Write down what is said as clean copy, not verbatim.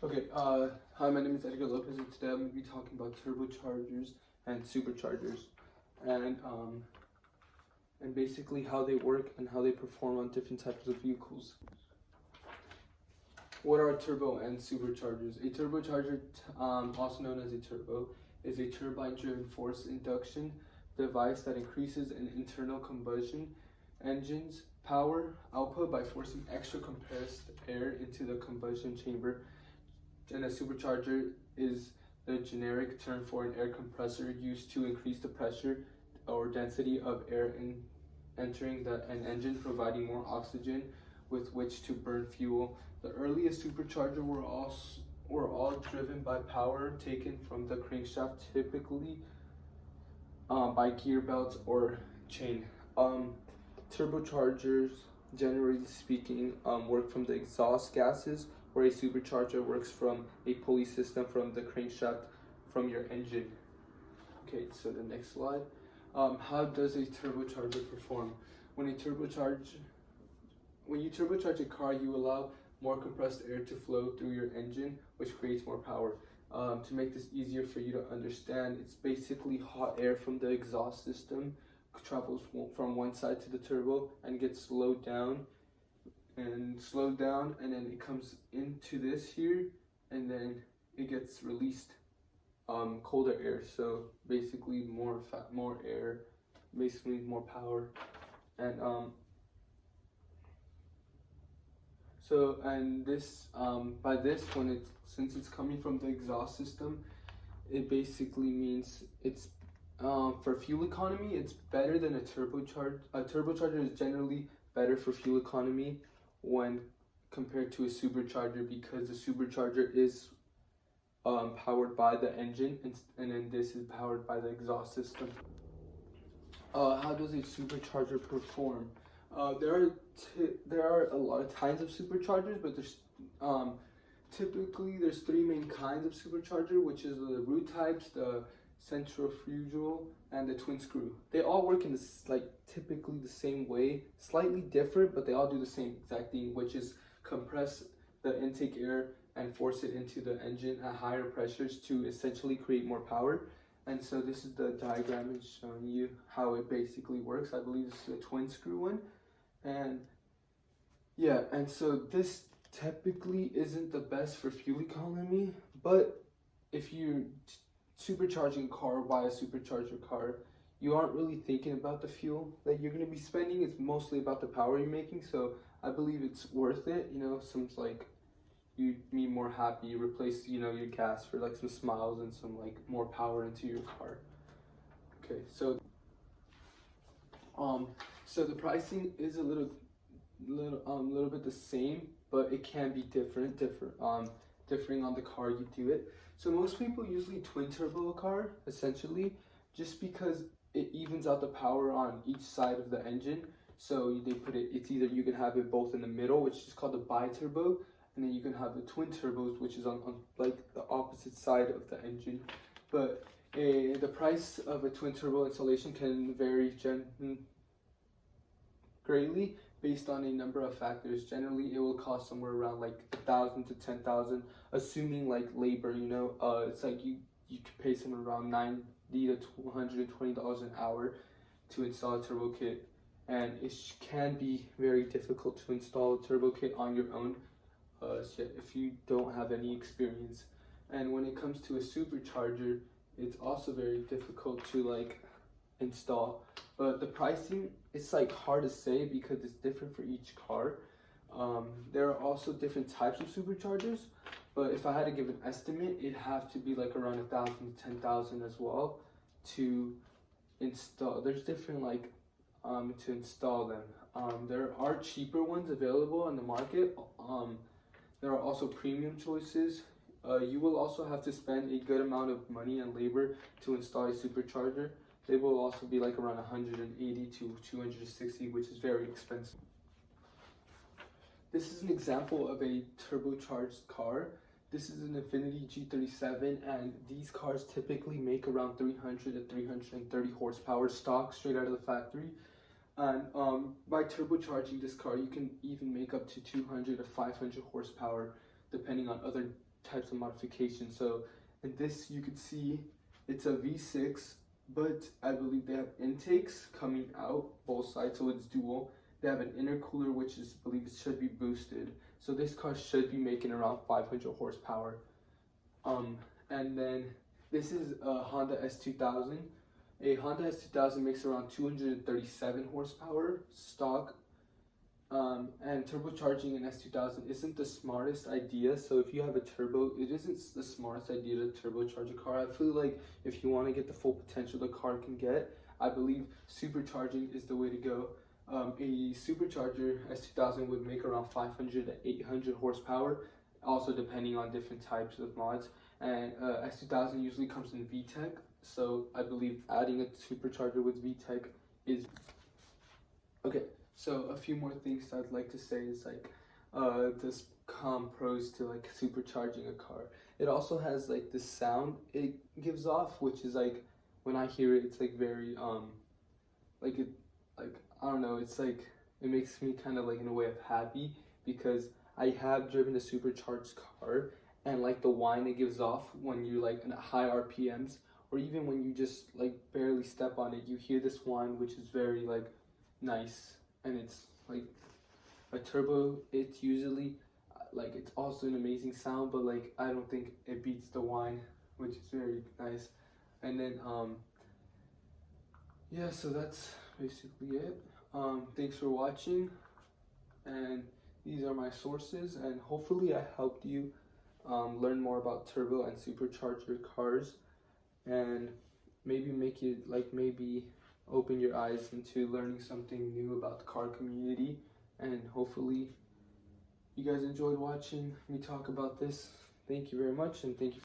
Hi, my name is Edgar Lopez, and today I'm going to be talking about turbochargers and superchargers, and basically how they work and how they perform on different types of vehicles. What are turbo and superchargers? A turbocharger, also known as a turbo, is a turbine-driven forced induction device that increases an internal combustion engine's power output by forcing extra compressed air into the combustion chamber. And a supercharger is the generic term for an air compressor used to increase the pressure or density of air entering an engine, providing more oxygen with which to burn fuel. The earliest supercharger were all driven by power taken from the crankshaft, typically by gear belts or chain. Turbochargers, generally speaking, work from the exhaust gases, where a supercharger works from a pulley system from the crankshaft from your engine. Okay, so the next slide. How does a turbocharger perform? When you turbocharge a car, you allow more compressed air to flow through your engine, which creates more power. To make this easier for you to understand, it's basically hot air from the exhaust system travels from one side to the turbo and gets slowed down, and then it comes into this here, and then it gets released colder air. So basically more air, basically more power, and since it's coming from the exhaust system, it basically means it's for fuel economy, it's better than a turbocharger. A turbocharger is generally better for fuel economy when compared to a supercharger, because the supercharger is powered by the engine, and then this is powered by the exhaust system. How does a supercharger perform? There are a lot of kinds of superchargers, but there's typically three main kinds of supercharger, which is the root types, the centrifugal, and the twin screw. They all work in this typically the same way, slightly different, but they all do the same exact thing, which is compress the intake air and force it into the engine at higher pressures to essentially create more power. And so this is the diagram is showing you how it basically works. I believe this is a twin screw one, and yeah, and so this typically isn't the best for fuel economy, but if you're supercharging a car by a supercharger car, you aren't really thinking about the fuel that you're going to be spending. It's mostly about the power you're making, so I believe it's worth it. Seems like you'd be more happy. You replace your gas for some smiles and some more power into your car. Okay, so the pricing is a little bit the same, but it can be different differing on the car you do it. So most people usually twin turbo a car, essentially, just because it evens out the power on each side of the engine. So it's either you can have it both in the middle, which is called the bi-turbo, and then you can have the twin turbos, which is on the opposite side of the engine. But the price of a twin turbo installation can vary greatly based on a number of factors. Generally, it will cost somewhere around $1,000 to $10,000, assuming labor. It's you could pay somewhere around $90 to $220 an hour to install a turbo kit, and it can be very difficult to install a turbo kit on your own if you don't have any experience. And when it comes to a supercharger, it's also very difficult to install, but the pricing, it's hard to say because it's different for each car. There are also different types of superchargers, but if I had to give an estimate, it'd have to be around $1,000 to $10,000 as well to install. There's different to install them. There are cheaper ones available on the market. There are also premium choices. You will also have to spend a good amount of money and labor to install a supercharger. They will also be around $180 to $260, which is very expensive. This is an example of a turbocharged car. This is an Infiniti G37, and these cars typically make around 300 to 330 horsepower stock straight out of the factory. And by turbocharging this car, you can even make up to 200 to 500 horsepower, depending on other types of modifications. So in this you could see it's a V6, but I believe they have intakes coming out both sides, so it's dual. They have an intercooler which is, I believe, it should be boosted. So this car should be making around 500 horsepower. And then this is a Honda S2000. A Honda S2000 makes around 237 horsepower stock. And turbocharging an S2000 isn't the smartest idea. So if you have a turbo, it isn't the smartest idea to turbocharge a car. I feel like if you want to get the full potential the car can get, I believe supercharging is the way to go. A supercharger S2000 would make around 500 to 800 horsepower, also depending on different types of mods. And S2000 usually comes in VTEC, so I believe adding a supercharger with VTEC is okay. So a few more things I'd like to say is like this pros to like supercharging a car. It also has like the sound it gives off, which is like when I hear it, it's like very like it like I don't know, it's like it makes me kind of like in a way of happy, because I have driven a supercharged car, and like the whine it gives off when you're like at high RPMs, or even when you just like barely step on it, you hear this whine which is very like nice. And it's like a turbo, it's usually like it's also an amazing sound, but like I don't think it beats the whine, which is very nice. And then yeah, so that's basically it. Thanks for watching, and these are my sources, and hopefully I helped you learn more about turbo and supercharger cars, and maybe make it like maybe open your eyes into learning something new about the car community. And hopefully you guys enjoyed watching me talk about this. Thank you very much, and thank you